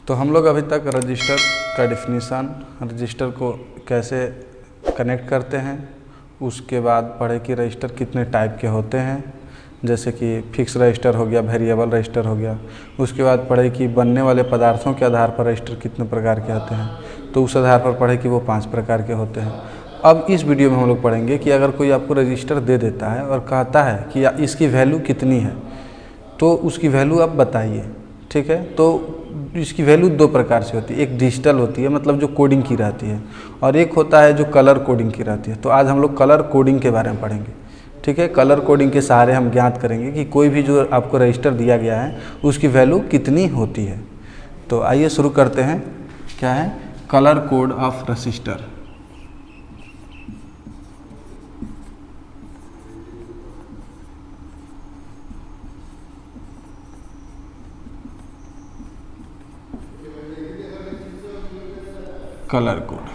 तो हम लोग अभी तक रजिस्टर का डिफिनीसन, रजिस्टर को कैसे कनेक्ट करते हैं, उसके बाद पढ़े कि रजिस्टर कितने टाइप के होते हैं, जैसे कि फिक्स रजिस्टर हो गया, वेरिएबल रजिस्टर हो गया। उसके बाद पढ़े कि बनने वाले पदार्थों के आधार पर रजिस्टर कितने प्रकार के होते हैं, तो उस आधार पर पढ़े कि वो 5 प्रकार के होते हैं। अब इस वीडियो में हम लोग पढ़ेंगे कि अगर कोई आपको रजिस्टर दे देता है और कहता है कि इसकी वैल्यू कितनी है, तो उसकी वैल्यू आप बताइए, ठीक है। तो इसकी वैल्यू 2 प्रकार से होती है, एक डिजिटल होती है, मतलब जो कोडिंग की रहती है, और एक होता है जो कलर कोडिंग की रहती है। तो आज हम लोग कलर कोडिंग के बारे में पढ़ेंगे, ठीक है। कलर कोडिंग के सहारे हम ज्ञात करेंगे कि कोई भी जो आपको रजिस्टर दिया गया है उसकी वैल्यू कितनी होती है। तो आइए शुरू करते हैं। क्या है colour code of register. Colour code,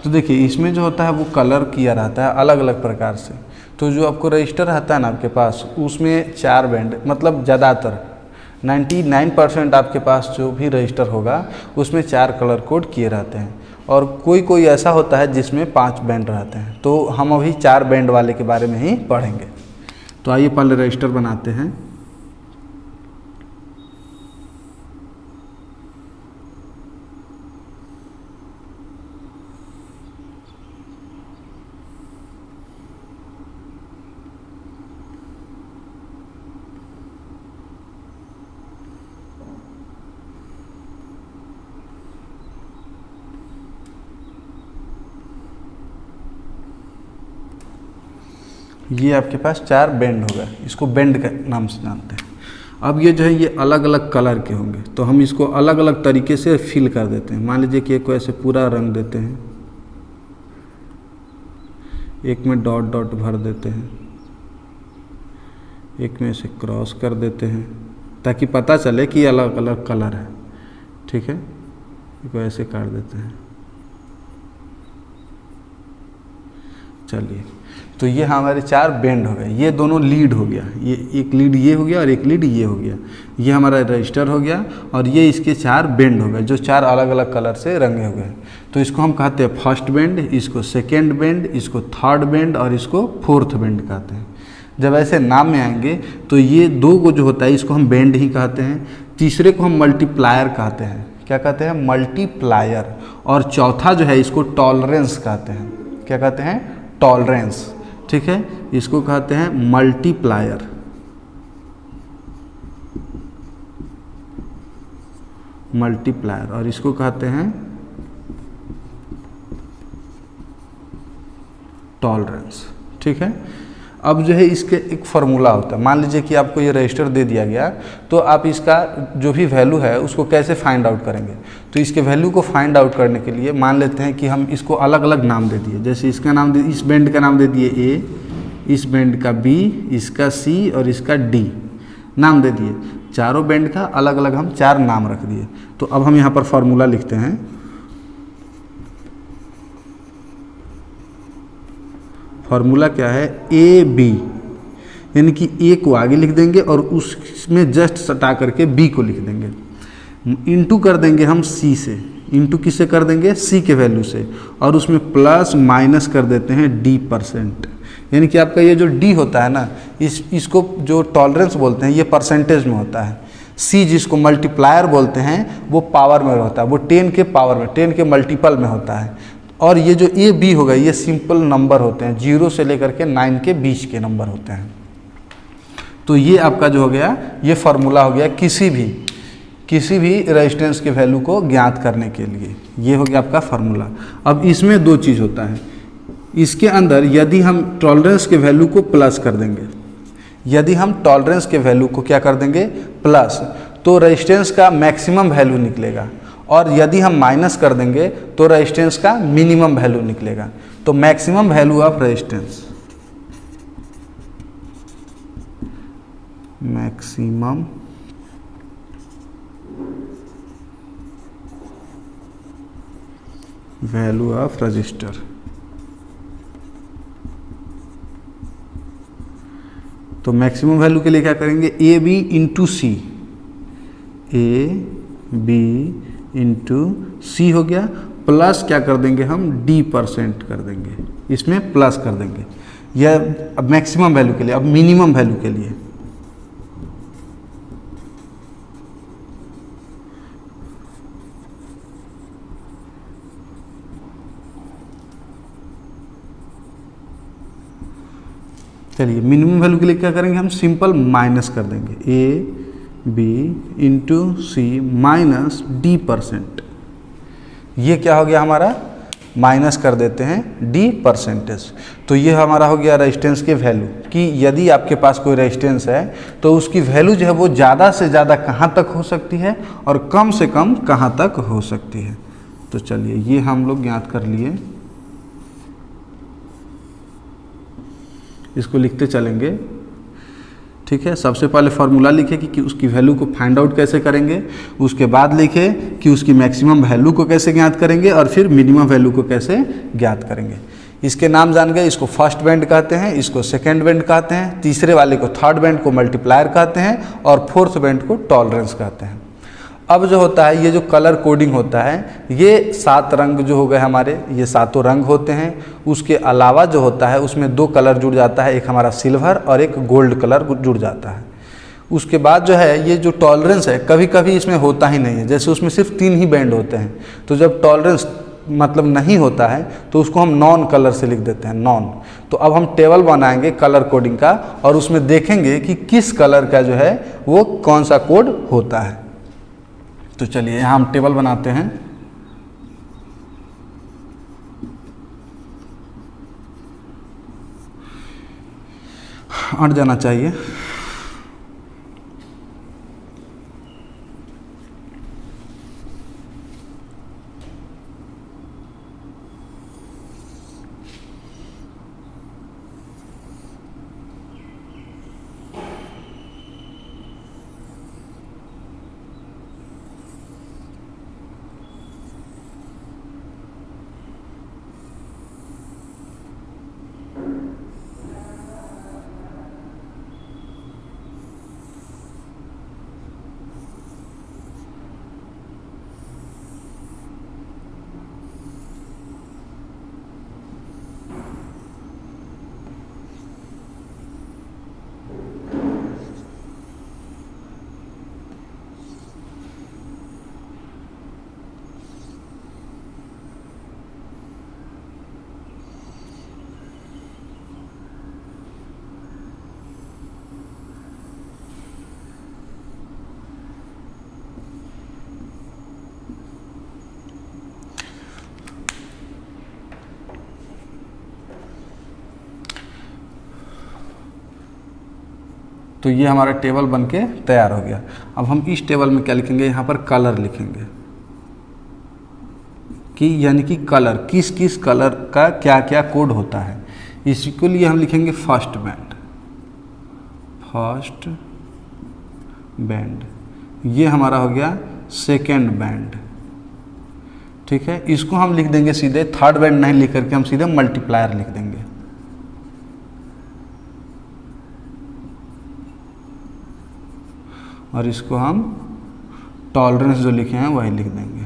तो देखिए इसमें जो होता है वो कलर किया रहता है अलग अलग प्रकार से। तो जो आपको रजिस्टर रहता है ना आपके पास, उसमें 4 बैंड, मतलब ज़्यादातर 99% आपके पास जो भी रजिस्टर होगा उसमें 4 कलर कोड किए रहते हैं, और कोई कोई ऐसा होता है जिसमें 5 बैंड रहते हैं। तो हम अभी 4 बैंड वाले के बारे में ही पढ़ेंगे। तो आइए पहले रजिस्टर बनाते हैं। ये आपके पास 4 बैंड होगा, इसको बैंड के नाम से जानते हैं। अब ये जो है ये अलग अलग कलर के होंगे, तो हम इसको अलग अलग तरीके से फिल कर देते हैं। मान लीजिए कि एक को ऐसे पूरा रंग देते हैं, एक में डॉट डॉट भर देते हैं, एक में ऐसे क्रॉस कर देते हैं ताकि पता चले कि अलग अलग कलर है, ठीक है। इसको ऐसे काट देते हैं। चलिए, तो ये हमारे 4 बैंड हो गए। ये दोनों लीड हो गया, ये एक लीड ये हो गया और एक लीड ये हो गया। ये हमारा रजिस्टर हो गया, और ये इसके 4 बैंड हो गए जो 4 अलग अलग कलर से रंगे हुए हैं। तो इसको हम कहते हैं फर्स्ट बैंड, इसको सेकेंड बैंड, इसको थर्ड बैंड, और इसको फोर्थ बैंड कहते हैं। जब ऐसे नाम में आएंगे तो ये 2 को जो होता है इसको हम बैंड ही कहते हैं, तीसरे को हम मल्टीप्लायर कहते हैं। क्या कहते हैं? मल्टीप्लायर। और चौथा जो है इसको टॉलरेंस कहते हैं। क्या कहते हैं? टॉलरेंस, ठीक है। इसको कहते हैं मल्टीप्लायर। मल्टीप्लायर, और इसको कहते हैं टॉलरेंस, ठीक है। अब जो है इसके एक फार्मूला होता है। मान लीजिए कि आपको ये रजिस्टर दे दिया गया, तो आप इसका जो भी वैल्यू है उसको कैसे फाइंड आउट करेंगे। तो इसके वैल्यू को फाइंड आउट करने के लिए मान लेते हैं कि हम इसको अलग अलग नाम दे दिए। जैसे इसका नाम दे, इस बैंड का नाम दे दिए ए, इस बैंड का बी, इसका सी और इसका डी नाम दे दिए। चारों बैंड का अलग अलग हम 4 नाम रख दिए। तो अब हम यहाँ पर फार्मूला लिखते हैं। फार्मूला क्या है? ए बी, यानी कि ए को आगे लिख देंगे और उसमें जस्ट सटा करके बी को लिख देंगे। इंटू कर देंगे हम सी से। इंटू किससे कर देंगे? सी के वैल्यू से, और उसमें प्लस माइनस कर देते हैं डी %। यानी कि आपका ये जो डी होता है ना, इसको जो टॉलरेंस बोलते हैं ये परसेंटेज में होता है। सी जिसको मल्टीप्लायर बोलते हैं वो पावर में होता है, वो 10 के पावर में, 10 के मल्टीपल में होता है। और ये जो ए बी होगा ये सिंपल नंबर होते हैं, 0 से लेकर के 9 के बीच के नंबर होते हैं। तो ये आपका जो हो गया ये फार्मूला हो गया किसी भी रेजिस्टेंस के वैल्यू को ज्ञात करने के लिए। ये हो गया आपका फार्मूला। अब इसमें 2 चीज़ होता है। इसके अंदर यदि हम टॉलरेंस के वैल्यू को प्लस कर देंगे, यदि हम टॉलरेंस के वैल्यू को क्या कर देंगे? प्लस, तो रेजिस्टेंस का मैक्सिमम वैल्यू निकलेगा, और यदि हम माइनस कर देंगे तो रेजिस्टेंस का मिनिमम वैल्यू निकलेगा। तो maximum value of resistance, maximum value of resistor. तो मैक्सिमम वैल्यू के लिए क्या करेंगे? A B into c, a B into c हो गया, प्लस क्या कर देंगे हम d% कर देंगे, इसमें प्लस कर देंगे। यह अब मैक्सिमम वैल्यू के लिए, अब मिनिमम वैल्यू के लिए चलिए मिनिमम वैल्यू के लिए क्या करेंगे हम, सिंपल माइनस कर देंगे A B into C minus d%। ये क्या हो गया हमारा, माइनस कर देते हैं d%। तो ये हमारा हो गया रेजिस्टेंस के वैल्यू, कि यदि आपके पास कोई रेजिस्टेंस है तो उसकी वैल्यू जो है वो ज़्यादा से ज़्यादा कहाँ तक हो सकती है और कम से कम कहाँ तक हो सकती है। तो चलिए ये हम लोग ज्ञात कर लिए, इसको लिखते चलेंगे। ठीक है, सबसे पहले फार्मूला लिखे कि उसकी वैल्यू को फाइंड आउट कैसे करेंगे, उसके बाद लिखे कि उसकी मैक्सिमम वैल्यू को कैसे ज्ञात करेंगे और फिर मिनिमम वैल्यू को कैसे ज्ञात करेंगे। इसके नाम जान गए, इसको फर्स्ट बैंड कहते हैं, इसको सेकेंड बैंड कहते हैं, तीसरे वाले को थर्ड बैंड को मल्टीप्लायर कहते हैं और फोर्थ बैंड को टॉलरेंस कहते हैं। अब जो होता है ये जो कलर कोडिंग होता है, ये 7 रंग जो हो गए हमारे, ये 7 रंग होते हैं। उसके अलावा जो होता है उसमें 2 कलर जुड़ जाता है, एक हमारा सिल्वर और एक गोल्ड कलर जुड़ जाता है। उसके बाद जो है ये जो टॉलरेंस है कभी कभी इसमें होता ही नहीं है, जैसे उसमें सिर्फ 3 ही बैंड होते हैं। तो जब टॉलरेंस मतलब नहीं होता है तो उसको हम नॉन कलर से लिख देते हैं, नॉन। तो अब हम टेबल बनाएंगे कलर कोडिंग का और उसमें देखेंगे कि किस कलर का जो है वो कौन सा कोड होता है। तो चलिए यहाँ हम टेबल बनाते हैं। अट जाना चाहिए। तो ये हमारा टेबल बनके तैयार हो गया। अब हम इस टेबल में क्या लिखेंगे, यहाँ पर कलर लिखेंगे कि यानी कि कलर किस किस कलर का क्या क्या कोड होता है। इसके लिए हम लिखेंगे फर्स्ट बैंड, फर्स्ट बैंड। ये हमारा हो गया सेकेंड बैंड। ठीक है, इसको हम लिख देंगे सीधे, थर्ड बैंड नहीं लिख करके हम सीधे मल्टीप्लायर लिख देंगे। और इसको हम टॉलरेंस जो लिखे हैं वही लिख देंगे।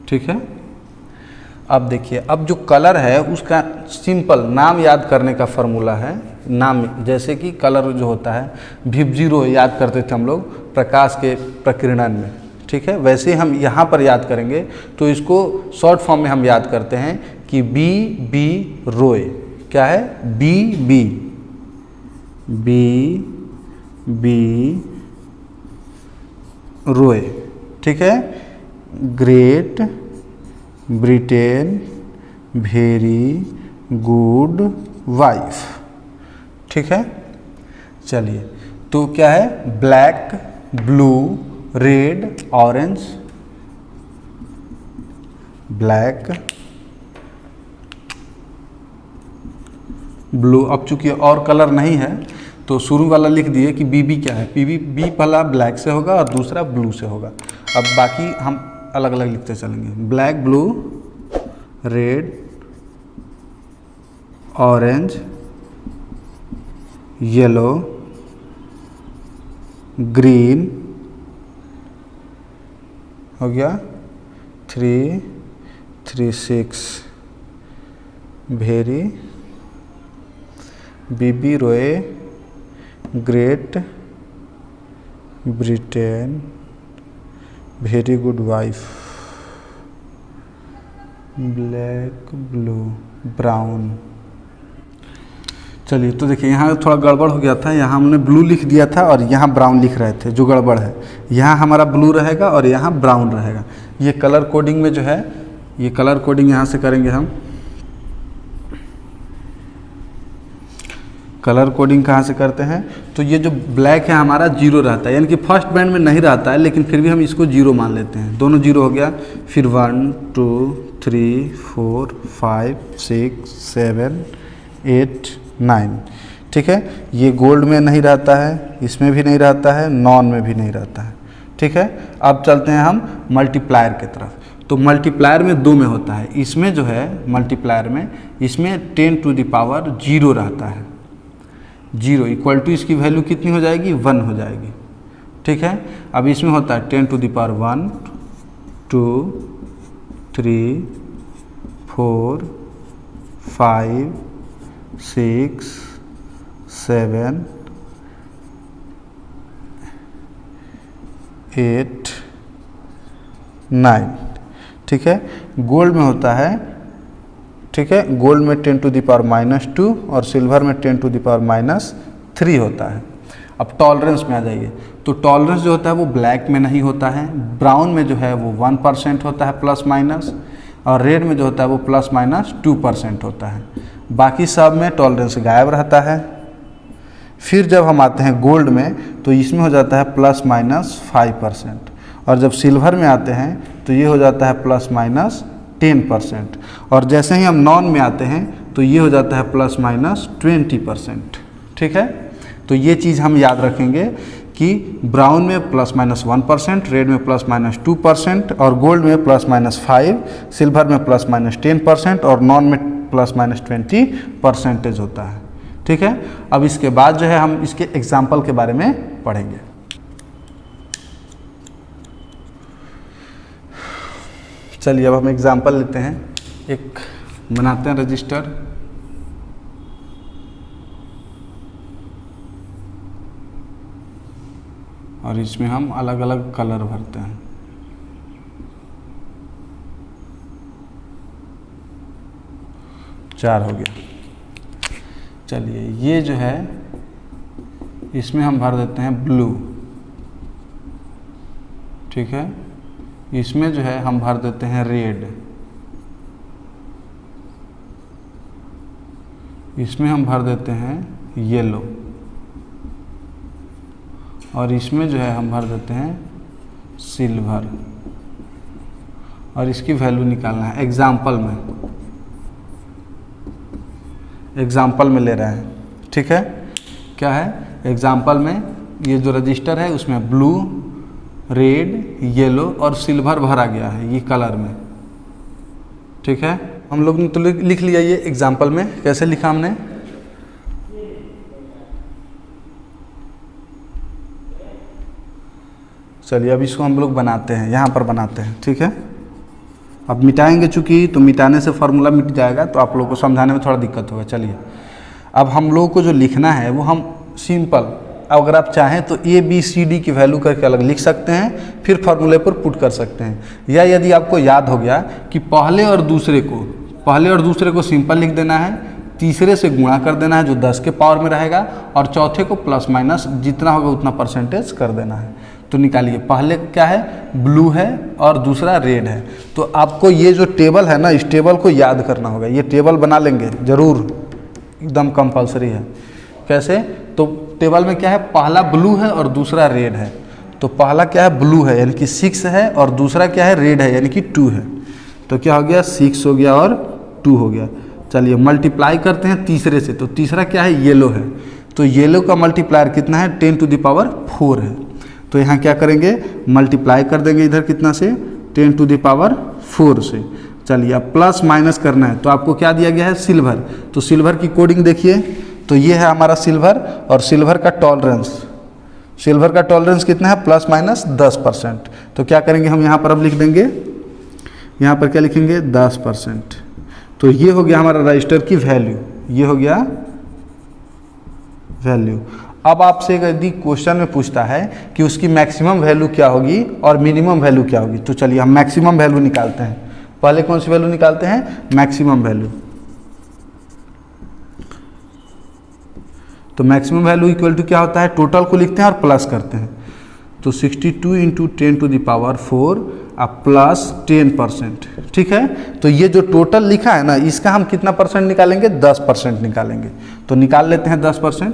ठीक है, अब देखिए, अब जो कलर है उसका सिंपल नाम याद करने का फॉर्मूला है। नाम जैसे कि कलर जो होता है V0 याद करते थे हम लोग प्रकाश के प्रकीर्णन में। ठीक है, वैसे ही हम यहाँ पर याद करेंगे तो इसको शॉर्ट फॉर्म में हम याद करते हैं कि BB रोए। क्या है, BB रोए। ठीक है, great Britain very good wife. ठीक है, चलिए, तो क्या है, black blue red orange, black blue. अब चूंकि और कलर नहीं है तो शुरू वाला लिख दिए कि BB क्या है, बी पहला ब्लैक से होगा और दूसरा ब्लू से होगा। अब बाकी हम अलग अलग लिखते चलेंगे, black blue red orange yellow green हो गया 336 very BB Roy great Britain very good wife black blue brown. चलिए तो देखिए यहाँ थोड़ा गड़बड़ हो गया था, यहाँ हमने ब्लू लिख दिया था और यहाँ ब्राउन लिख रहे थे, जो गड़बड़ है। यहाँ हमारा ब्लू रहेगा और यहाँ ब्राउन रहेगा। ये कलर कोडिंग में जो है, ये कलर कोडिंग यहाँ से करेंगे हम। कलर कोडिंग कहाँ से करते हैं, तो ये जो ब्लैक है हमारा जीरो रहता है, यानी कि फर्स्ट बैंड में नहीं रहता है, लेकिन फिर भी हम इसको जीरो मान लेते हैं। दोनों जीरो हो गया। फिर 1 2 3 4 5 6 7 8 9, ठीक है। ये गोल्ड में नहीं रहता है, इसमें भी नहीं रहता है, नॉन में भी नहीं रहता है, ठीक है। अब चलते हैं हम मल्टीप्लायर की तरफ। तो मल्टीप्लायर में 2 में होता है, इसमें जो है मल्टीप्लायर में इसमें 10 टू द पावर 0 रहता है। 0 इक्वल टू इसकी वैल्यू कितनी हो जाएगी, 1 हो जाएगी, ठीक है। अब इसमें होता है 10 टू द पावर 1 2 3 4 5 6 7 8 9, ठीक है। गोल्ड में होता है, ठीक है, गोल्ड में 10 टू द पावर -2 और सिल्वर में 10 टू द पावर -3 होता है। अब टॉलरेंस में आ जाइए, तो टॉलरेंस जो होता है वो ब्लैक में नहीं होता है, ब्राउन में जो है वो 1% होता है प्लस माइनस, और रेड में जो होता है वो ±2% होता है। बाकी सब में टॉलरेंस गायब रहता है। फिर जब हम आते हैं गोल्ड में, तो इसमें हो जाता है ±5%, और जब सिल्वर में आते हैं तो ये हो जाता है ±10%, और जैसे ही हम नॉन में आते हैं तो ये हो जाता है ±20%, ठीक है। तो ये चीज़ हम याद रखेंगे कि ब्राउन में ±1%, रेड में ±2% और गोल्ड में ±5, सिल्वर में ±10% और नॉन में ±20% होता है, ठीक है। अब इसके बाद जो है हम इसके एग्जाम्पल के बारे में पढ़ेंगे। चलिए अब हम एग्जाम्पल लेते हैं, एक बनाते हैं रजिस्टर। और इसमें हम अलग अलग कलर भरते हैं। चार हो गया। चलिए ये जो है इसमें हम भर देते हैं ब्लू, ठीक है। इसमें जो है हम भर देते हैं रेड, इसमें हम भर देते हैं येलो, और इसमें जो है हम भर देते हैं सिल्वर, और इसकी वैल्यू निकालना है एग्जाम्पल में ले रहे हैं, ठीक है। क्या है एग्जाम्पल में, ये जो रजिस्टर है उसमें ब्लू, रेड, येलो और सिल्वर भरा गया है ये कलर में, ठीक है। हम लोग ने तो लिख लिया ये एग्जाम्पल में। कैसे लिखा हमने, चलिए अब इसको हम लोग बनाते हैं, यहाँ पर बनाते हैं, ठीक है। अब मिटाएंगे, चूँकि तो मिटाने से फार्मूला मिट जाएगा, तो आप लोगों को समझाने में थोड़ा दिक्कत होगा। चलिए अब हम लोगों को जो लिखना है वो हम सिंपल, अगर आप चाहें तो ABCD की वैल्यू करके अलग लिख सकते हैं, फिर फार्मूले पर पुट कर सकते हैं। या यदि आपको याद हो गया कि पहले और दूसरे को सिंपल लिख देना है, तीसरे से गुणा कर देना है जो 10 के पावर में रहेगा, और चौथे को प्लस माइनस जितना होगा उतना परसेंटेज कर देना है। तो निकालिए, पहले क्या है ब्लू है और दूसरा रेड है। तो आपको ये जो टेबल है ना, इस टेबल को याद करना होगा। ये टेबल बना लेंगे ज़रूर, एकदम कंपलसरी है। कैसे, तो टेबल में क्या है, पहला ब्लू है और दूसरा रेड है। तो पहला क्या है ब्लू है यानी कि 6 है, और दूसरा क्या है रेड है यानी कि 2 है। तो क्या हो गया 6 हो गया और 2 हो गया। चलिए मल्टीप्लाई करते हैं तीसरे से, तो तीसरा क्या है येलो है। तो येलो का मल्टीप्लायर कितना है 10 टू द पावर 4 है। तो यहाँ क्या करेंगे मल्टीप्लाई कर देंगे इधर कितना से 10 टू द पावर 4 से। चलिए अब प्लस माइनस करना है, तो आपको क्या दिया गया है सिल्वर। तो सिल्वर की कोडिंग देखिए, तो ये है हमारा सिल्वर, और सिल्वर का टॉलरेंस, सिल्वर का टॉलरेंस कितना है, ±10%। तो क्या करेंगे हम यहाँ पर अब लिख देंगे, यहाँ पर क्या लिखेंगे 10%। तो ये हो गया हमारा रजिस्टर की वैल्यू, ये हो गया वैल्यू। अब आपसे यदि क्वेश्चन में पूछता है कि उसकी मैक्सिमम वैल्यू क्या होगी और मिनिमम वैल्यू क्या होगी, तो चलिए हम मैक्सिमम वैल्यू निकालते हैं। पहले कौन सी वैल्यू निकालते हैं, मैक्सिमम वैल्यू। तो मैक्सिमम वैल्यू इक्वल टू क्या होता है, टोटल को लिखते हैं और प्लस करते हैं। तो 62 × 10⁴ अब +10%, ठीक है। तो ये जो टोटल लिखा है ना, इसका हम कितना परसेंट निकालेंगे, 10% निकालेंगे। तो निकाल लेते हैं 10%।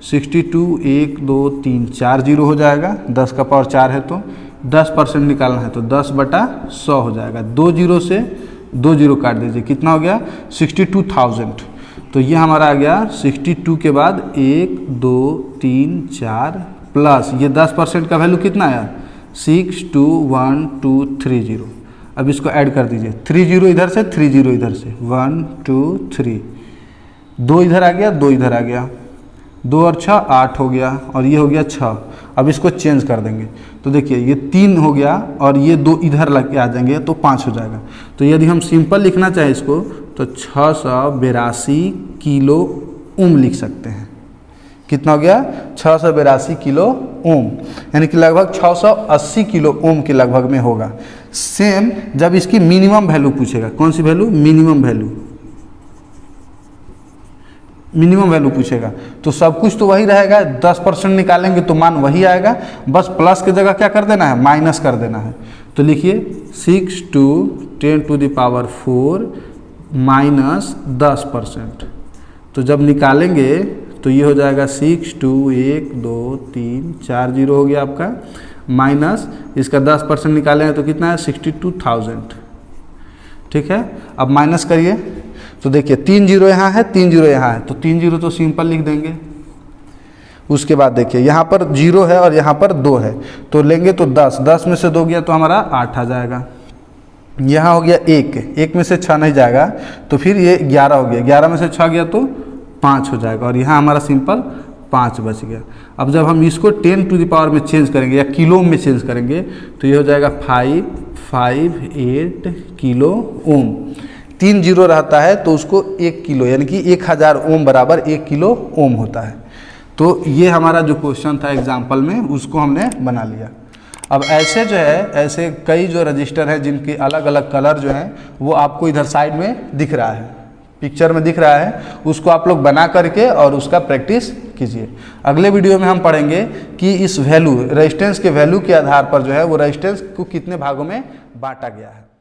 62, 1, 2, 3, 4 जीरो हो जाएगा, 10 का पावर 4 है, तो 10% निकालना है तो 10/100 हो जाएगा। 2 जीरो से 2 जीरो काट दीजिए, कितना हो गया 62,000। तो ये हमारा आ गया 62 के बाद 1, 2, 3, 4 प्लस ये 10% का वैल्यू कितना आया 621,230। अब इसको ऐड कर दीजिए, 3 जीरो इधर से 3 जीरो इधर से, 1, 2, 3, 2 इधर आ गया 2 इधर आ गया, 2 और 6 8 हो गया और ये हो गया 6। अब इसको चेंज कर देंगे तो देखिए ये 3 हो गया और ये 2 इधर लग के आ जाएंगे तो 5 हो जाएगा। तो यदि हम सिंपल लिखना चाहें इसको तो 682 किलो ओम लिख सकते हैं। कितना हो गया 682 किलो ओम, यानी कि लगभग 680 किलो ओम के लगभग में होगा। सेम जब इसकी मिनिमम वैल्यू पूछेगा, कौन सी value, minimum value, minimum value पूछेगा तो सब कुछ तो वही रहेगा, 10% निकालेंगे तो मान वही आएगा, बस प्लस की जगह क्या कर देना है, माइनस कर देना है। तो लिखिए 6 × 10⁴ माइनस 10%। तो जब निकालेंगे तो ये हो जाएगा 6, 2, 1, 2, 3, 4 जीरो हो गया आपका, माइनस इसका 10% निकालेंगे तो कितना है 62,000, ठीक है। अब माइनस करिए तो देखिए 3 जीरो यहाँ है 3 जीरो यहाँ है, तो 3 जीरो तो सिंपल लिख देंगे। उसके बाद देखिए यहाँ पर 0 है और यहाँ पर 2 है, तो लेंगे तो 10, 10 में से 2 गया तो हमारा 8 आ जाएगा। यहाँ हो गया 1, 1 में से 6 नहीं जाएगा तो फिर ये 11 हो गया, 11 में से 6 गया तो 5 हो जाएगा और यहाँ हमारा सिंपल 5 बच गया। अब जब हम इसको 10⁻ में चेंज करेंगे या किलो में चेंज करेंगे तो ये हो जाएगा 558 किलो ओम। 3 जीरो रहता है तो उसको 1 किलो यानी कि 1000 ओम बराबर 1 किलो ओम होता है। तो ये हमारा जो क्वेश्चन था एग्जाम्पल में उसको हमने बना लिया। अब ऐसे जो है ऐसे कई जो रजिस्टर हैं जिनके अलग अलग कलर जो हैं वो आपको इधर साइड में दिख रहा है, पिक्चर में दिख रहा है, उसको आप लोग बना करके और उसका प्रैक्टिस कीजिए। अगले वीडियो में हम पढ़ेंगे कि इस वैल्यू रेजिस्टेंस के वैल्यू के आधार पर जो है वो रेजिस्टेंस को कितने भागों में बांटा गया है।